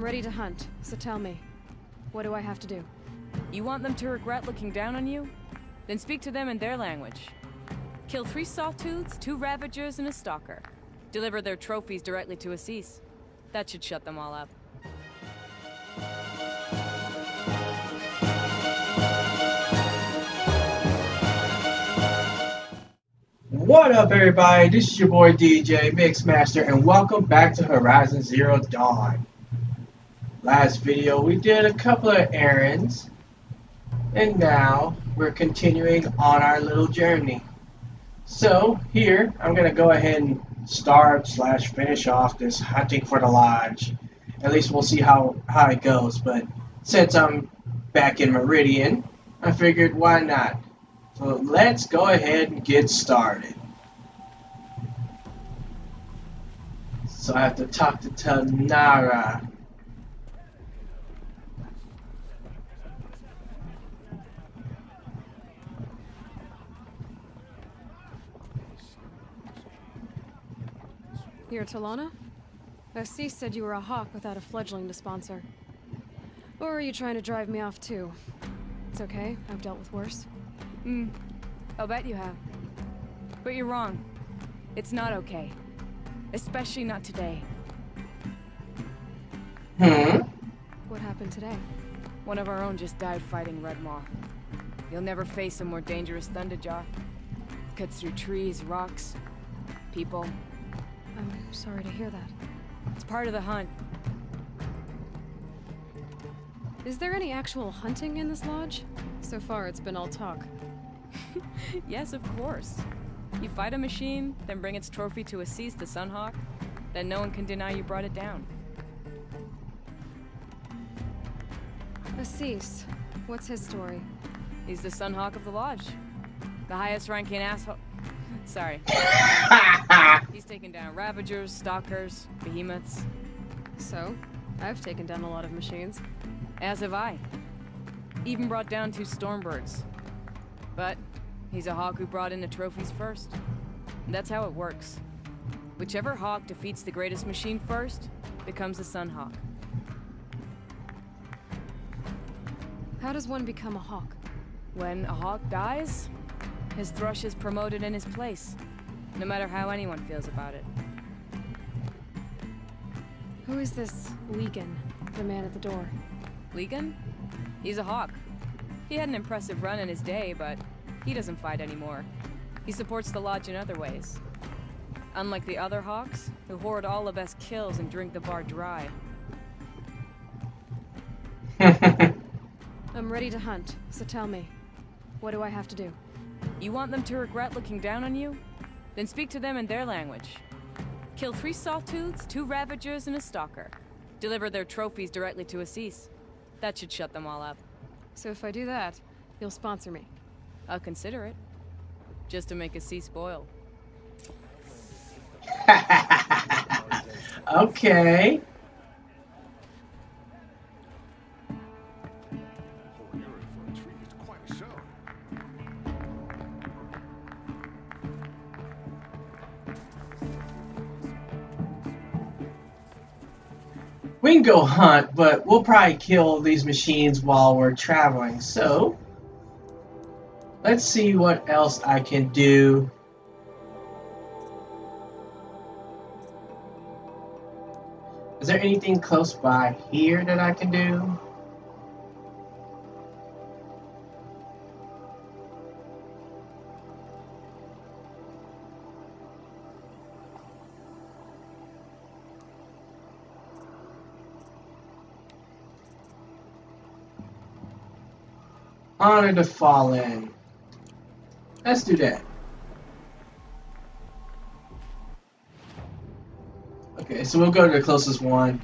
ready to hunt, so tell me, what do I have to do? You want them to regret looking down on you? Then speak to them in their language. Kill 3 sawtooths, 2 ravagers, and a stalker. Deliver their trophies directly to Assis. That should shut them all up. What up, everybody? This is your boy DJ Mixmaster, and welcome back to Horizon Zero Dawn. Last video, we did a couple of errands, and now we're continuing on our little journey. So here, I'm gonna go ahead and start/finish off this hunting for the lodge. At least we'll see how it goes. But since I'm back in Meridian, I figured why not. So let's go ahead and get started. So I have to talk to Tanara. You're Talana? Assis said you were a hawk without a fledgling to sponsor. Or are you trying to drive me off too? It's okay, I've dealt with worse. I'll bet you have. But you're wrong. It's not okay. Especially not today. What happened today? One of our own just died fighting Red Maw. You'll never face a more dangerous Thunderjaw. Cuts through trees, rocks, people. I'm sorry to hear that. It's part of the hunt. Is there any actual hunting in this lodge? So far, it's been all talk. Yes, of course. You fight a machine, then bring its trophy to Assis the Sunhawk, then no one can deny you brought it down. Assis, what's his story? He's the Sunhawk of the Lodge. The highest ranking asshole. Sorry. He's taken down Ravagers, Stalkers, Behemoths. So, I've taken down a lot of machines. As have I. Even brought down 2 Stormbirds. But he's a hawk who brought in the trophies first. And that's how it works. Whichever hawk defeats the greatest machine first becomes the Sunhawk. How does one become a hawk? When a hawk dies, his thrush is promoted in his place, no matter how anyone feels about it. Who is this Legan, the man at the door? Legan? He's a hawk. He had an impressive run in his day, but he doesn't fight anymore. He supports the lodge in other ways. Unlike the other hawks, who hoard all the best kills and drink the bar dry. I'm ready to hunt, so tell me, what do I have to do? You want them to regret looking down on you? Then speak to them in their language. Kill 3 sawtooths, 2 ravagers, and a stalker. Deliver their trophies directly to Assis. That should shut them all up. So if I do that, you'll sponsor me? I'll consider it. Just to make Assis boil. Okay. We can go hunt, but we'll probably kill these machines while we're traveling. So, let's see what else I can do. Is there anything close by here that I can do? Honor the Fallen. Let's do that. Okay, so we'll go to the closest one.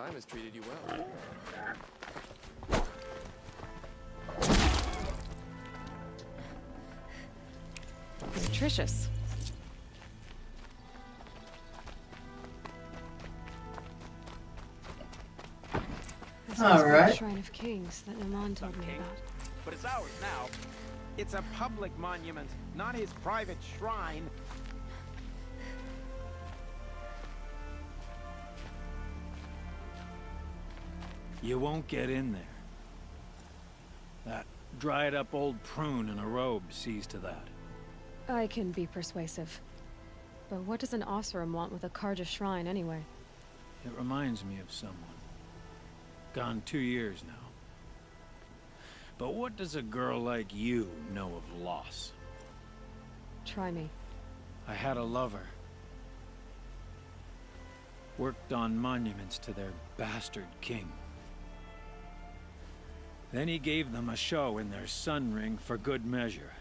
time has treated you well. Nutritious. This All is the right. Shrine of Kings that Naman told me King. about. But it's ours now. It's a public monument, not his private shrine. You won't get in there. That dried-up old prune in a robe sees to that. I can be persuasive. But what does an Osram want with a Karja shrine anyway? It reminds me of someone. Gone 2 years now. But what does a girl like you know of loss? Try me. I had a lover. Worked on monuments to their bastard king. Then he gave them a show in their sun ring for good measure.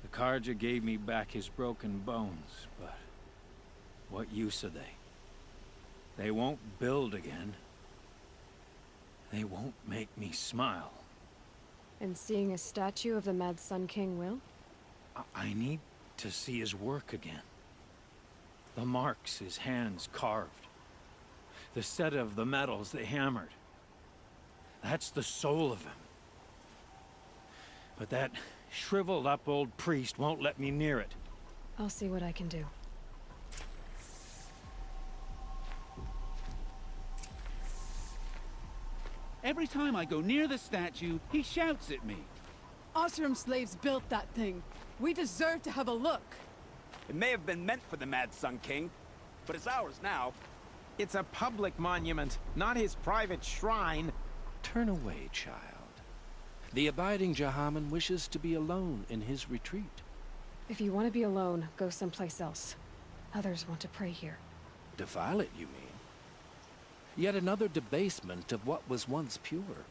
The Karja gave me back his broken bones, but what use are they? They won't build again. They won't make me smile. And seeing a statue of the Mad Sun King will? I need to see his work again. The marks his hands carved. The set of the metals they hammered. That's the soul of him. But that shriveled up old priest won't let me near it. I'll see what I can do. Every time I go near the statue, he shouts at me. Osram slaves built that thing. We deserve to have a look. It may have been meant for the Mad Sun King, but it's ours now. It's a public monument, not his private shrine. Turn away, child. The abiding Jahaman wishes to be alone in his retreat. If you want to be alone, go someplace else. Others want to pray here. Defile it, you mean? Yet another debasement of what was once pure.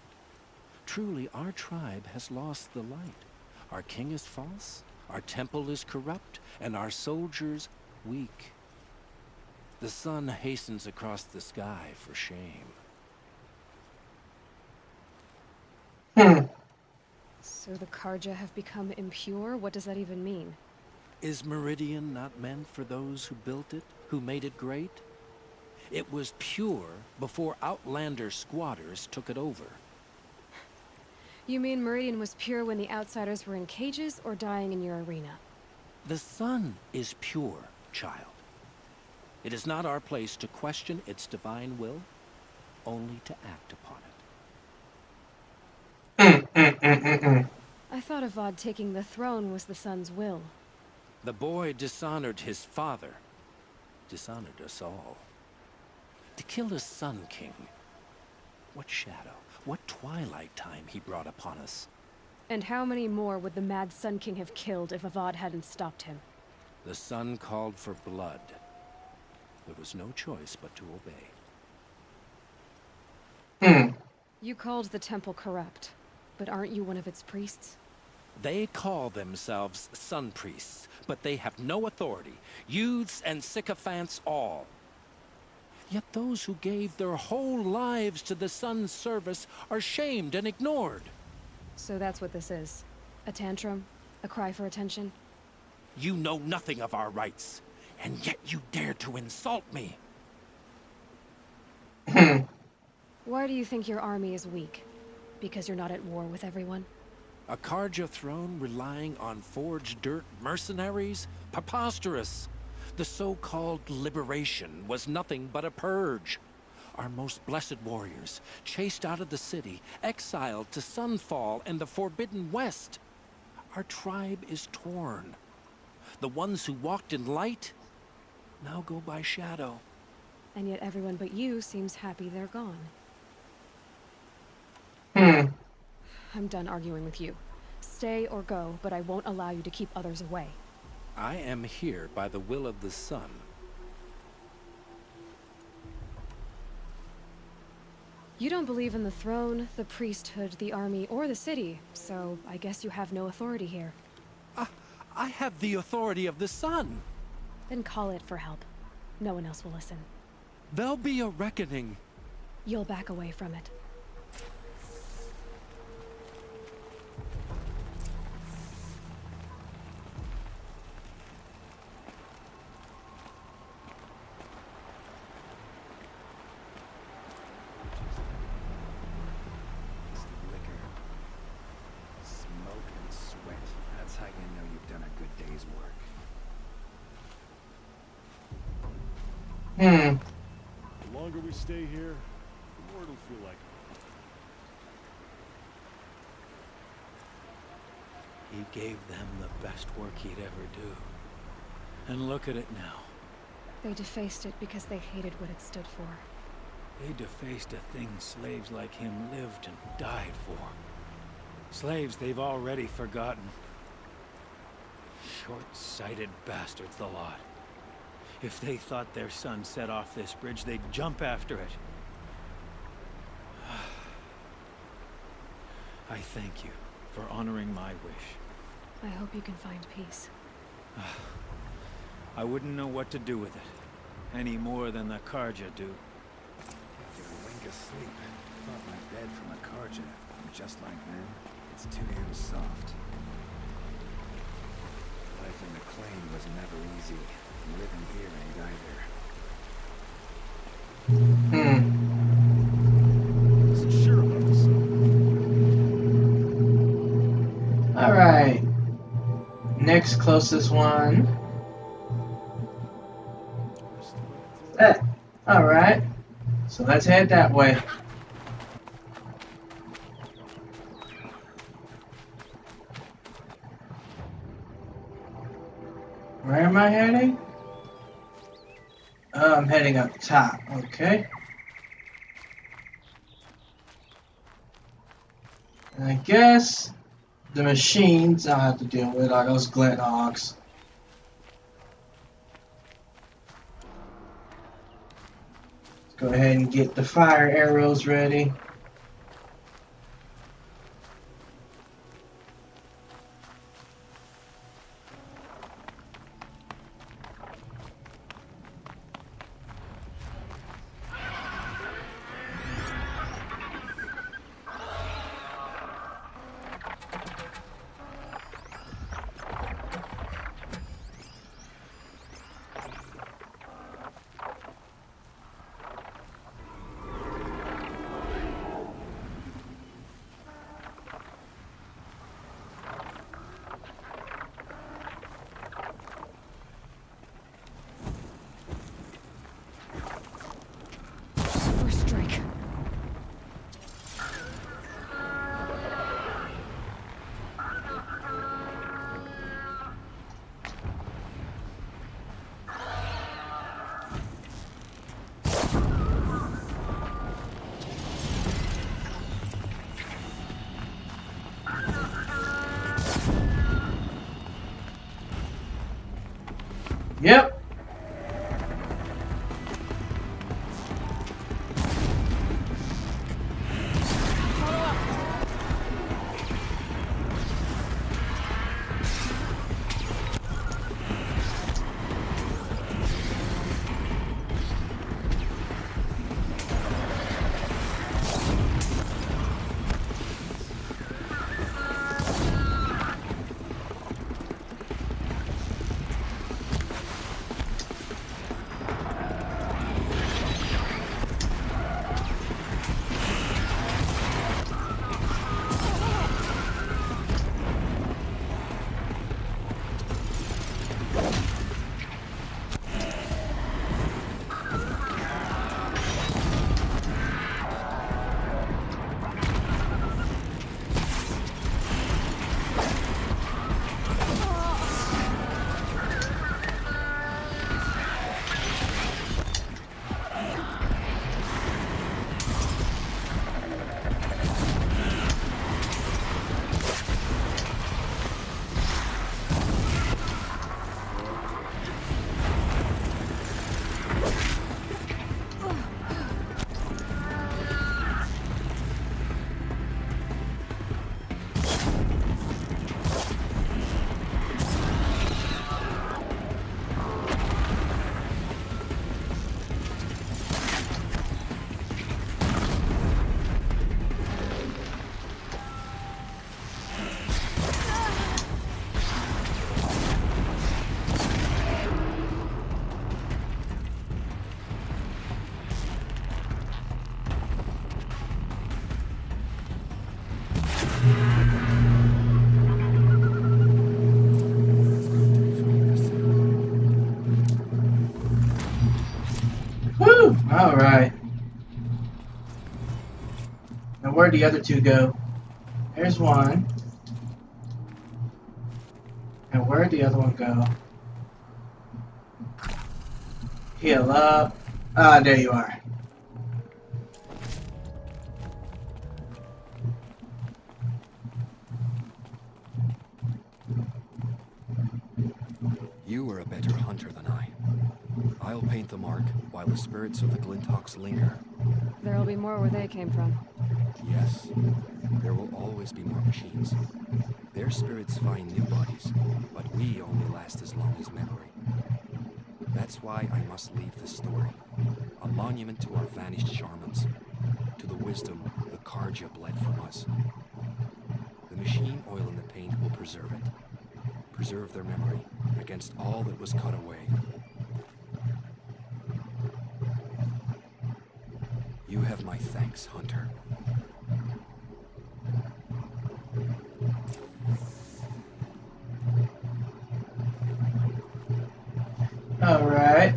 Truly, our tribe has lost the light. Our king is false, our temple is corrupt, and our soldiers weak. The sun hastens across the sky for shame. So the Karja have become impure? What does that even mean? Is Meridian not meant for those who built it, who made it great? It was pure before outlander squatters took it over. You mean Meridian was pure when the outsiders were in cages or dying in your arena? The sun is pure, child. It is not our place to question its divine will, only to act upon it. I thought Avad taking the throne was the sun's will. The boy dishonored his father, dishonored us all. To kill a Sun King, what shadow, what twilight time he brought upon us. And how many more would the Mad Sun King have killed if Avad hadn't stopped him? The sun called for blood. There was no choice but to obey. You called the temple corrupt, but aren't you one of its priests? They call themselves sun priests, but they have no authority. Youths and sycophants all. Yet those who gave their whole lives to the sun's service are shamed and ignored. So that's what this is. A tantrum? A cry for attention? You know nothing of our rights, and yet you dare to insult me. Why do you think your army is weak? Because you're not at war with everyone? A Karja throne relying on forged dirt mercenaries? Preposterous! The so-called liberation was nothing but a purge. Our most blessed warriors, chased out of the city, exiled to Sunfall and the Forbidden West. Our tribe is torn. The ones who walked in light now go by shadow. And yet everyone but you seems happy they're gone. I'm done arguing with you. Stay or go, but I won't allow you to keep others away. I am here by the will of the sun. You don't believe in the throne, the priesthood, the army, or the city, so I guess you have no authority here. I have the authority of the sun. Then call it for help. No one else will listen. There'll be a reckoning. You'll back away from it. Liquor, smoke, and sweat. That's how you know you've done a good day's work. The longer we stay here, the more it'll feel like. He gave them the best work he'd ever do. And look at it now. They defaced it because they hated what it stood for. They defaced a thing slaves like him lived and died for. Slaves they've already forgotten. Short-sighted bastards, the lot. If they thought their son set off this bridge, they'd jump after it. I thank you for honoring my wish. I hope you can find peace. I wouldn't know what to do with it, any more than the Karja do. Get a wink of sleep. Thought my bed from a Karja. Just like them, it's too damn soft. Life in the claim was never easy. Living here ain't either. Wasn't sure about the song. Alright. Next closest one. Alright. So let's head that way. Where am I heading? I'm heading up top, okay. And I guess the machines I'll have to deal with are those Glenhogs. Let's go ahead and get the fire arrows ready. First strike. Yep. Alright. Now where'd the other two go? There's one. And where'd the other one go? Heal up. Ah, there you are. You are a better hunter than I. I'll paint the mark while the spirits of the Glinthawks linger. There'll be more where they came from. Yes, there will always be more machines. Their spirits find new bodies, but we only last as long as memory. That's why I must leave this story. A monument to our vanished shamans, to the wisdom the Karja bled from us. The machine oil in the paint will preserve it. Preserve their memory against all that was cut away. You have my thanks, Hunter. Alright.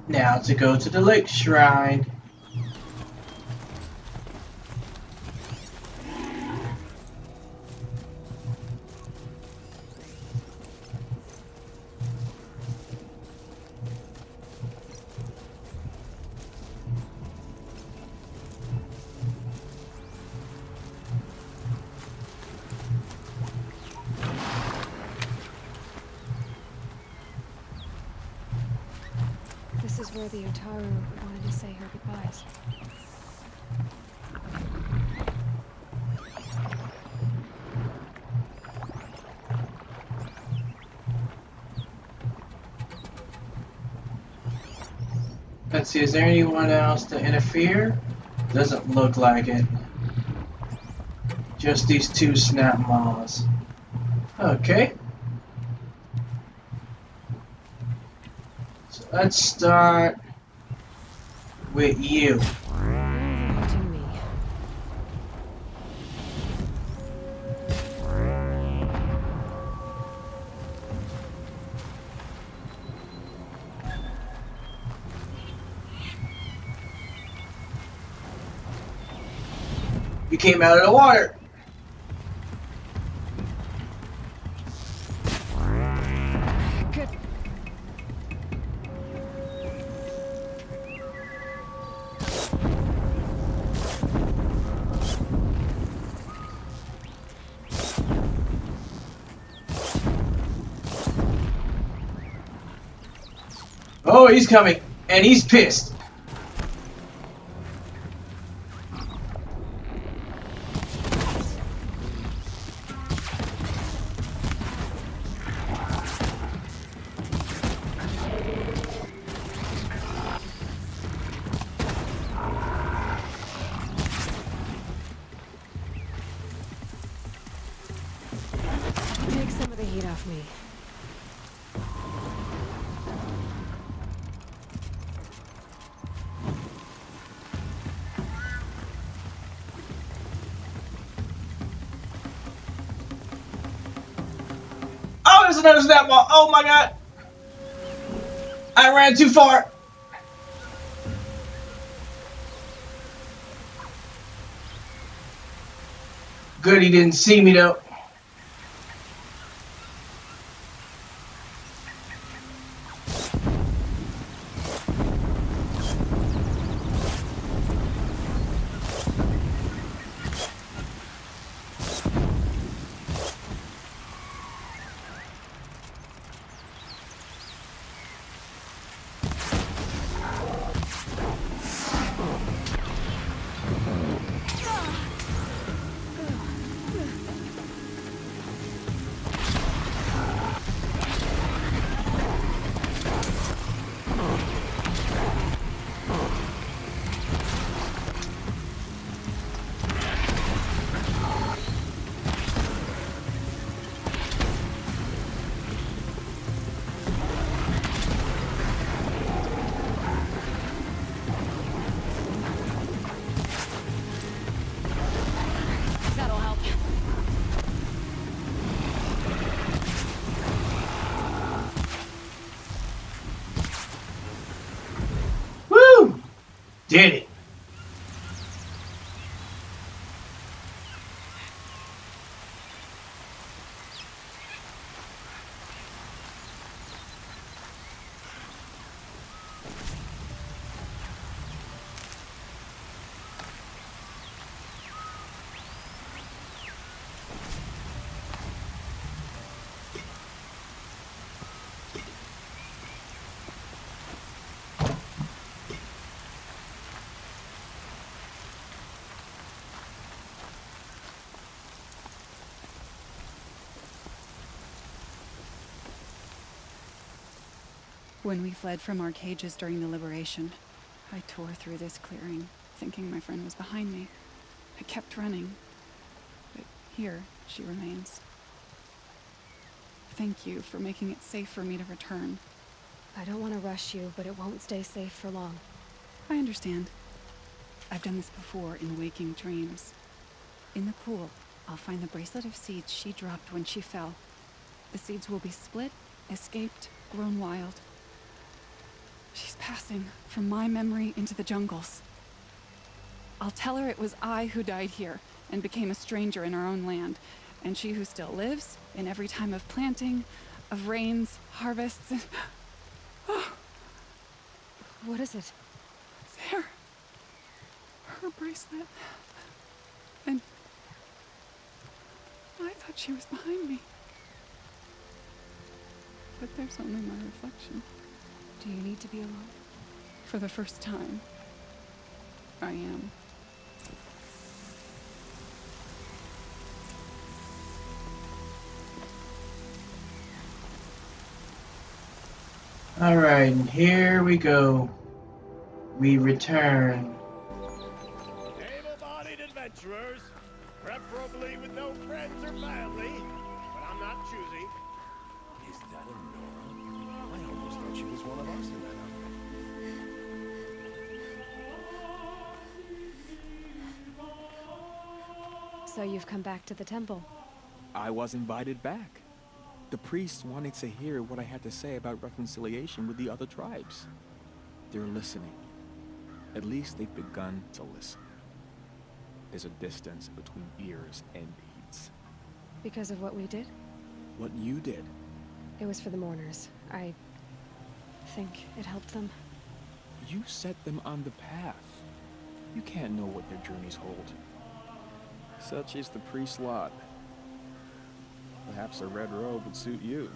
Now to go to the lake shrine. This is where the Otaru wanted to say her goodbyes. Let's see, is there anyone else to interfere? Doesn't look like it. Just these two snap maws. Okay. So let's start with you. To me. You came out of the water. Good. Oh, he's coming, and he's pissed. Take some of the heat off me. Oh, there's another snap ball. Oh my god. I ran too far. Good, he didn't see me though. did it. When we fled from our cages during the liberation, I tore through this clearing, thinking my friend was behind me. I kept running, but here she remains. Thank you for making it safe for me to return. I don't want to rush you, but it won't stay safe for long. I understand. I've done this before in waking dreams. In the pool, I'll find the bracelet of seeds she dropped when she fell. The seeds will be split, escaped, grown wild. She's passing from my memory into the jungles. I'll tell her it was I who died here and became a stranger in our own land, and she who still lives in every time of planting, of rains, harvests, and... Oh. What is it? There. Her bracelet. And... I thought she was behind me. But there's only my reflection. Do you need to be alone? For the first time, I am. Alright, and here we go. We return. Able-bodied adventurers, preferably with no friends or family, but I'm not choosy. Is that a Nora? I almost thought she was one of us in that outfit. So you've come back to the temple. I was invited back. The priests wanted to hear what I had to say about reconciliation with the other tribes. They're listening. At least they've begun to listen. There's a distance between ears and deeds. Because of what we did? What you did. It was for the mourners. I think it helped them. You set them on the path. You can't know what their journeys hold. Such is the priest's lot. Perhaps a red robe would suit you.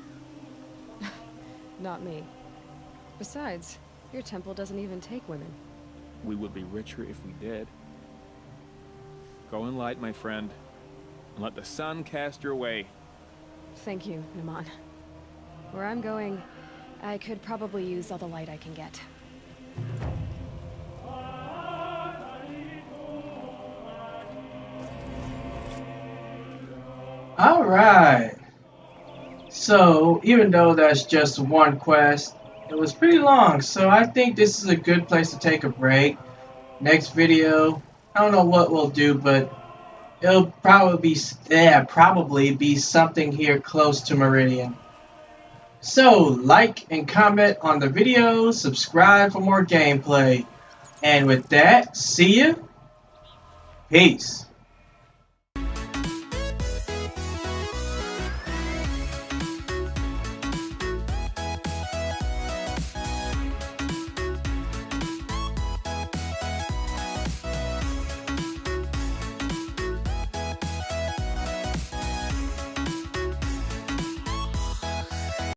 Not me. Besides, your temple doesn't even take women. We would be richer if we did. Go in light, my friend, and let the sun cast your way. Thank you, Naman. Where I'm going, I could probably use all the light I can get. Alright. So, even though that's just one quest, it was pretty long, so I think this is a good place to take a break. Next video, I don't know what we'll do, but it'll probably be something here close to Meridian. So, like and comment on the video, subscribe for more gameplay. And with that, see you. Peace.